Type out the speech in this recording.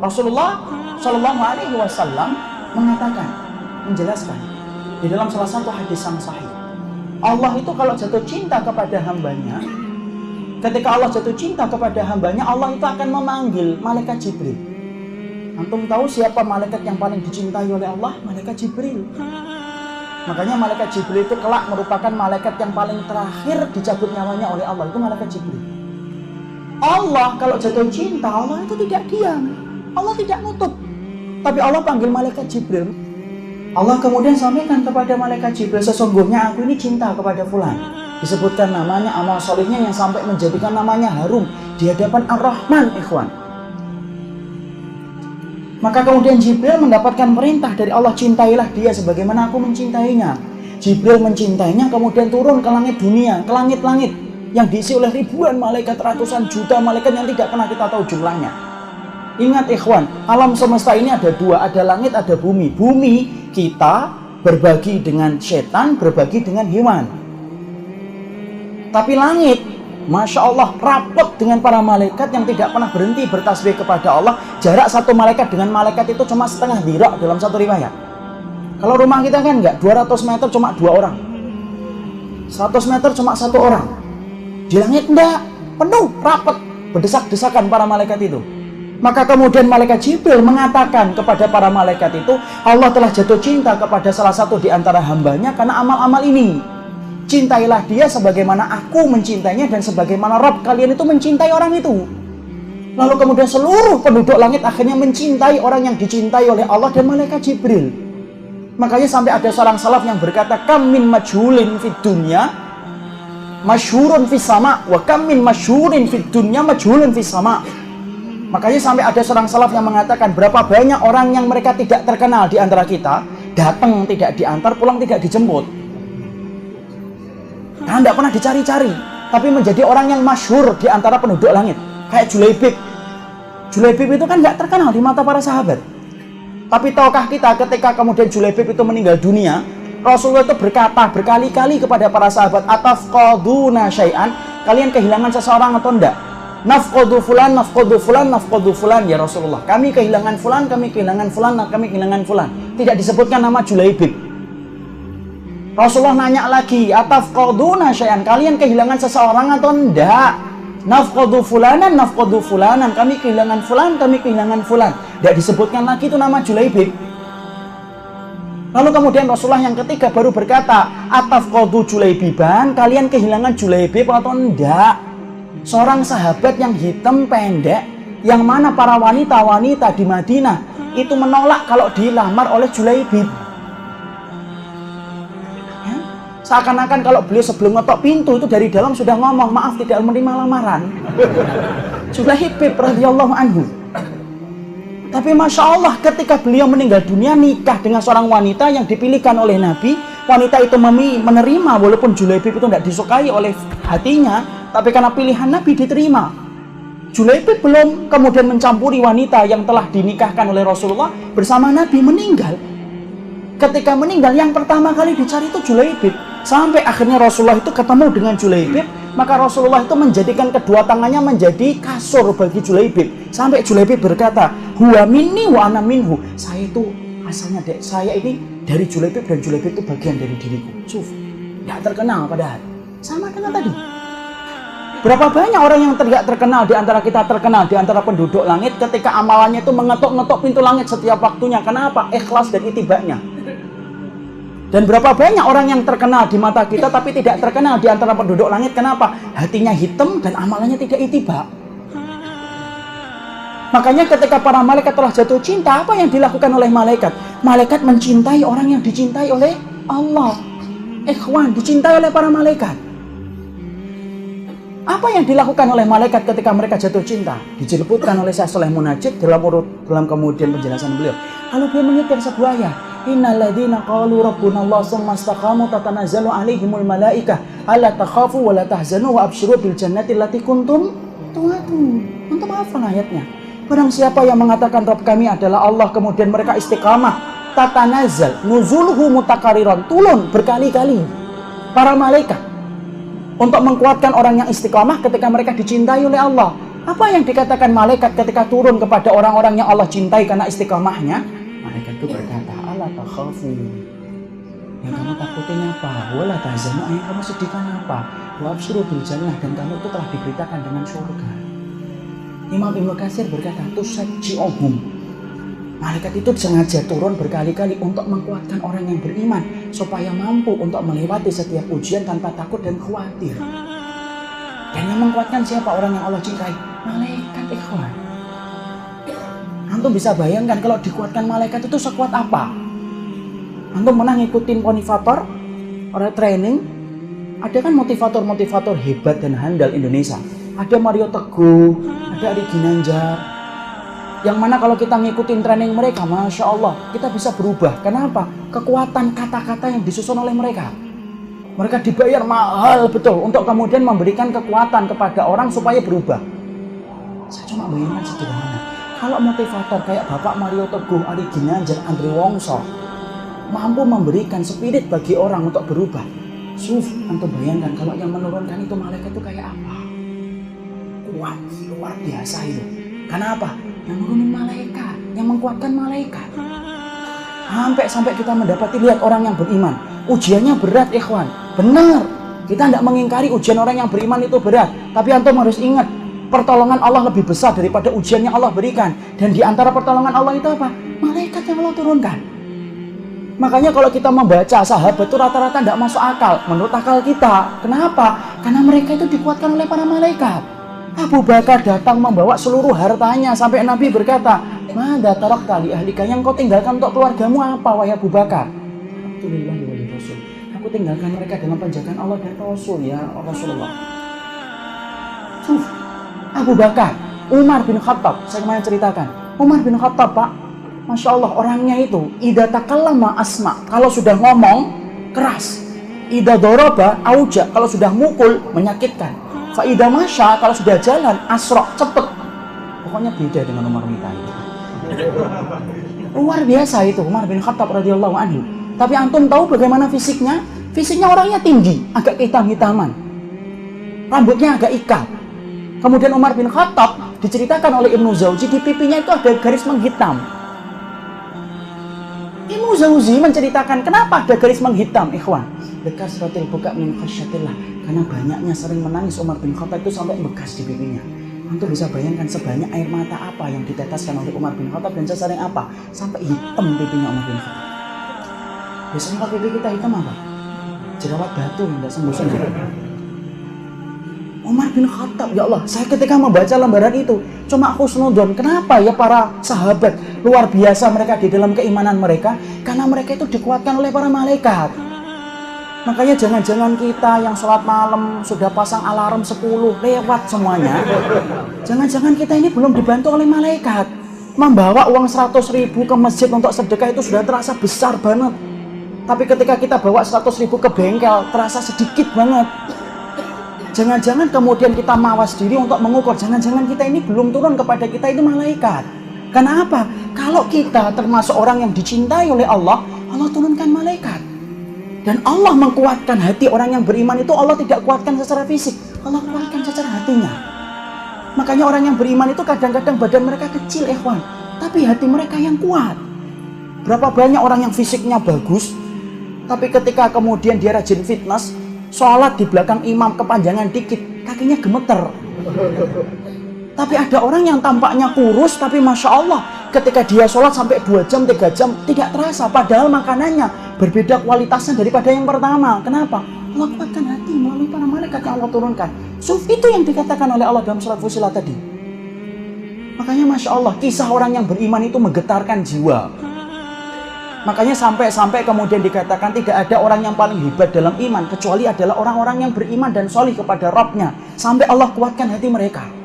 Rasulullah Shallallahu Alaihi Wasallam mengatakan, menjelaskan di dalam salah satu hadis yang sahih, Allah itu kalau jatuh cinta kepada hambanya, ketika Allah jatuh cinta kepada hambanya, Allah itu akan memanggil malaikat Jibril. Antum tahu siapa malaikat yang paling dicintai oleh Allah? Malaikat Jibril. Makanya malaikat Jibril itu kelak merupakan malaikat yang paling terakhir dicabut nyawanya oleh Allah. Itu malaikat Jibril. Allah kalau jatuh cinta, Allah itu tidak diam, Allah tidak nutup, tapi Allah panggil malaikat Jibril. Allah kemudian sampaikan kepada malaikat Jibril, sesungguhnya aku ini cinta kepada fulan. Disebutkan namanya, amal solehnya yang sampai menjadikan namanya harum di hadapan Ar-Rahman, ikhwan. Maka kemudian Jibril mendapatkan perintah dari Allah, cintailah dia sebagaimana aku mencintainya. Jibril mencintainya, kemudian turun ke langit dunia, ke langit-langit yang diisi oleh ribuan malaikat, ratusan juta malaikat yang tidak pernah kita tahu jumlahnya. Ingat ikhwan, alam semesta ini ada dua, ada langit, ada bumi. Bumi kita berbagi dengan setan, berbagi dengan hewan. Tapi langit, Masya Allah, rapat dengan para malaikat yang tidak pernah berhenti bertasbih kepada Allah. Jarak satu malaikat dengan malaikat itu cuma setengah dhira dalam satu riwayat. Kalau rumah kita kan enggak, 200 meter cuma 2 orang, 100 meter cuma 1 orang. Di langit enggak, penuh, rapat, berdesak-desakan para malaikat itu. Maka kemudian malaikat Jibril mengatakan kepada para malaikat itu, Allah telah jatuh cinta kepada salah satu di antara hambanya karena amal-amal ini. Cintailah dia sebagaimana aku mencintainya dan sebagaimana Rabb kalian itu mencintai orang itu. Lalu kemudian seluruh penduduk langit akhirnya mencintai orang yang dicintai oleh Allah dan malaikat Jibril. Makanya sampai ada seorang salaf yang berkata, kam min majhulin fid dunya masyhurun fis sama, wa kam min masyhurin fid dunya majhulun fis sama. Makanya sampai ada seorang salaf yang mengatakan, berapa banyak orang yang mereka tidak terkenal di antara kita, datang tidak diantar, pulang tidak dijemput. Nah, tidak pernah dicari-cari, tapi menjadi orang yang masyhur di antara penduduk langit. Kayak Julaibib. Julaibib itu kan nggak terkenal di mata para sahabat. Tapi tahukah kita ketika kemudian Julaibib itu meninggal dunia, Rasulullah itu berkata berkali-kali kepada para sahabat, atafqaduna syai'an, kalian kehilangan seseorang atau enggak? Nafqadu fulan, nafqadu fulan, nafqadu fulan ya Rasulullah. Kami kehilangan fulan, kami kehilangan fulan, kami kehilangan fulan. Tidak disebutkan nama Julaibib. Rasulullah nanya lagi, atafqaduna syai'an, kalian kehilangan seseorang atau enggak? Nafqadu fulanan, nafqadu fulanan, kami kehilangan fulan, kami kehilangan fulan. Tidak disebutkan lagi itu nama Julaibib. Lalu kemudian Rasulullah yang ketiga baru berkata, atafqadu Julaibiban, kalian kehilangan Julaibib atau enggak? Seorang sahabat yang hitam pendek, yang mana para wanita-wanita di Madinah itu menolak kalau dilamar oleh Julaibib. Seakan-akan kalau beliau sebelum ngetok pintu itu dari dalam sudah ngomong, maaf tidak menerima lamaran. Julaibib radhiyallahu anhu. Tapi Masya Allah, ketika beliau meninggal dunia, nikah dengan seorang wanita yang dipilihkan oleh Nabi. Wanita itu menerima, walaupun Julaibib itu tidak disukai oleh hatinya, tapi karena pilihan Nabi diterima. Julaibib belum kemudian mencampuri wanita yang telah dinikahkan oleh Rasulullah bersama Nabi, meninggal. Ketika meninggal, yang pertama kali dicari itu Julaibib. Sampai akhirnya Rasulullah itu ketemu dengan Julaibib, maka Rasulullah itu menjadikan kedua tangannya menjadi kasur bagi Julaibib. Sampai Julaibib berkata, huwa minni wa ana minhu. Saya itu asalnya saya ini dari Julaibib dan Julaibib itu bagian dari diriku. Suf, tidak terkenal padahal. Sama dengan tadi. Berapa banyak orang yang tidak terkenal di antara kita, terkenal di antara penduduk langit ketika amalannya itu mengetok-ngetok pintu langit setiap waktunya. Kenapa? Ikhlas dan itibaknya. Dan berapa banyak orang yang terkenal di mata kita tapi tidak terkenal di antara penduduk langit. Kenapa? Hatinya hitam dan amalannya tidak itibak. Makanya ketika para malaikat telah jatuh cinta, apa yang dilakukan oleh malaikat? Malaikat mencintai orang yang dicintai oleh Allah. Ikhwan, dicintai oleh para malaikat. Apa yang dilakukan oleh malaikat ketika mereka jatuh cinta? Disebutkan oleh Syekh Shalih Munajjid dalam kemudian penjelasan beliau. Lalu beliau mengingatkan sebuah ayat. Innal ladzina qalu rabbuna Allah tsumma istaqamu tatanazzalu alaihimul malaikah alla takhafu wa la tahzanu wa absyiru bil jannati allati kuntum tu'adun. Untuk hafal ayatnya. Barang siapa yang mengatakan Rabb kami adalah Allah, kemudian mereka istiqamah, tatanazzal nuzuluhu mutakariran, turun berkali-kali para malaikat untuk mengkuatkan orang yang istiqamah ketika mereka dicintai oleh Allah. Apa yang dikatakan malaikat ketika turun kepada orang-orang yang Allah cintai karena istiqamahnya? Malaikat itu berkata, "Ala takhafu." Yang kamu takutin apa? Wala tahzanu, yang kamu sedihkan apa? Wa absyiru bil jannah, dan kamu itu telah diberitakan dengan surga. Imam Ibnu Katsir berkata, "Tusajji'uhum." Malaikat itu sengaja turun berkali-kali untuk menguatkan orang yang beriman supaya mampu untuk melewati setiap ujian tanpa takut dan khawatir. Dan yang menguatkan siapa? Orang yang Allah cintai. Malaikat, ikhwan. Antum bisa bayangkan kalau dikuatkan malaikat itu sekuat apa? Antum pernah ngikutin motivator, orang training, ada kan motivator-motivator hebat dan handal Indonesia. Ada Mario Teguh, ada Ari Ginanjar. Yang mana kalau kita ngikutin training mereka, Masya Allah, kita bisa berubah. Kenapa? Kekuatan kata-kata yang disusun oleh mereka. Mereka dibayar mahal betul untuk kemudian memberikan kekuatan kepada orang supaya berubah. Saya cuma bayangkan sederhana. Kalau motivator kayak Bapak Mario Teguh, Ari Ginanjar, Andre Wongso mampu memberikan spirit bagi orang untuk berubah. Antum bayangkan kalau yang menurunkan itu malaikat itu kayak apa? Kuat, luar biasa itu. Karena apa? Yang menurunin malaikat, yang menguatkan malaikat. Sampai kita mendapati lihat orang yang beriman. Ujiannya berat, ikhwan. Benar. Kita tidak mengingkari ujian orang yang beriman itu berat. Tapi antum harus ingat, pertolongan Allah lebih besar daripada ujian yang Allah berikan. Dan di antara pertolongan Allah itu apa? Malaikat yang Allah turunkan. Makanya kalau kita membaca sahabat itu rata-rata tidak masuk akal. Menurut akal kita. Kenapa? Karena mereka itu dikuatkan oleh para malaikat. Abu Bakar datang membawa seluruh hartanya. Sampai Nabi berkata, "Mada tarakta li ahlika?" Yang kau tinggalkan untuk keluargamu apa, wahai Abu Bakar? Alhamdulillah wa Rasul. Aku tinggalkan mereka dalam penjagaan Allah dan Rasul, ya Rasulullah. Abu Bakar, Umar bin Khattab, saya kemarin ceritakan. Umar bin Khattab, Pak, Masya Allah, orangnya itu idza takallama asma, kalau sudah ngomong keras. Idza daraba auja, kalau sudah mukul menyakitkan. Fa idza masya, kalau sudah jalan asra, cepet. Pokoknya beda dengan Umar bin Khattab. Luar biasa itu Umar bin Khattab radhiyallahu anhu. Tapi antum tahu bagaimana fisiknya? Fisiknya orangnya tinggi, agak hitam-hitaman. Rambutnya agak ikal. Kemudian Umar bin Khattab diceritakan oleh Ibnu Jauzi, di pipinya itu ada garis menghitam. Ibnu Jauzi menceritakan kenapa ada garis menghitam, ikhwan. Lekasratil buka min khasyatillah. Karena banyaknya sering menangis Umar bin Khattab itu sampai bekas di pipinya. Antum bisa bayangkan sebanyak air mata apa yang diteteskan oleh Umar bin Khattab dan sesering apa sampai hitam pipinya Umar bin Khattab. Biasanya kalau pipi kita hitam apa? Jerawat batu yang tidak sembuh-sembuh. Umar bin Khattab, ya Allah, saya ketika membaca lembaran itu cuma husnudon. Kenapa ya para sahabat luar biasa mereka di dalam keimanan mereka? Karena mereka itu dikuatkan oleh para malaikat. Makanya jangan-jangan kita yang sholat malam sudah pasang alarm 10 lewat semuanya. Jangan-jangan kita ini belum dibantu oleh malaikat. Membawa uang 100.000 ke masjid untuk sedekah itu sudah terasa besar banget. Tapi ketika kita bawa 100.000 ke bengkel terasa sedikit banget. Jangan-jangan kemudian kita mawas diri untuk mengukur. Jangan-jangan kita ini belum turun kepada kita itu malaikat. Karena apa? Kalau kita termasuk orang yang dicintai oleh Allah, Allah turunkan malaikat. Dan Allah mengkuatkan hati orang yang beriman itu Allah tidak kuatkan secara fisik. Allah kuatkan secara hatinya. Makanya orang yang beriman itu kadang-kadang badan mereka kecil, ikhwan. Tapi hati mereka yang kuat. Berapa banyak orang yang fisiknya bagus, tapi ketika kemudian dia rajin fitness, sholat di belakang imam kepanjangan dikit, kakinya gemeter. Tapi ada orang yang tampaknya kurus, tapi Masya Allah, ketika dia sholat sampai 2 jam, 3 jam, tidak terasa. Padahal makanannya berbeda kualitasnya daripada yang pertama. Kenapa? Allah kuatkan hati melalui para malaikat yang Allah turunkan. Itu yang dikatakan oleh Allah dalam surat Fussilat tadi. Makanya Masya Allah, kisah orang yang beriman itu menggetarkan jiwa. Makanya sampai kemudian dikatakan tidak ada orang yang paling hebat dalam iman kecuali adalah orang-orang yang beriman dan solih kepada Rabbnya. Sampai Allah kuatkan hati mereka.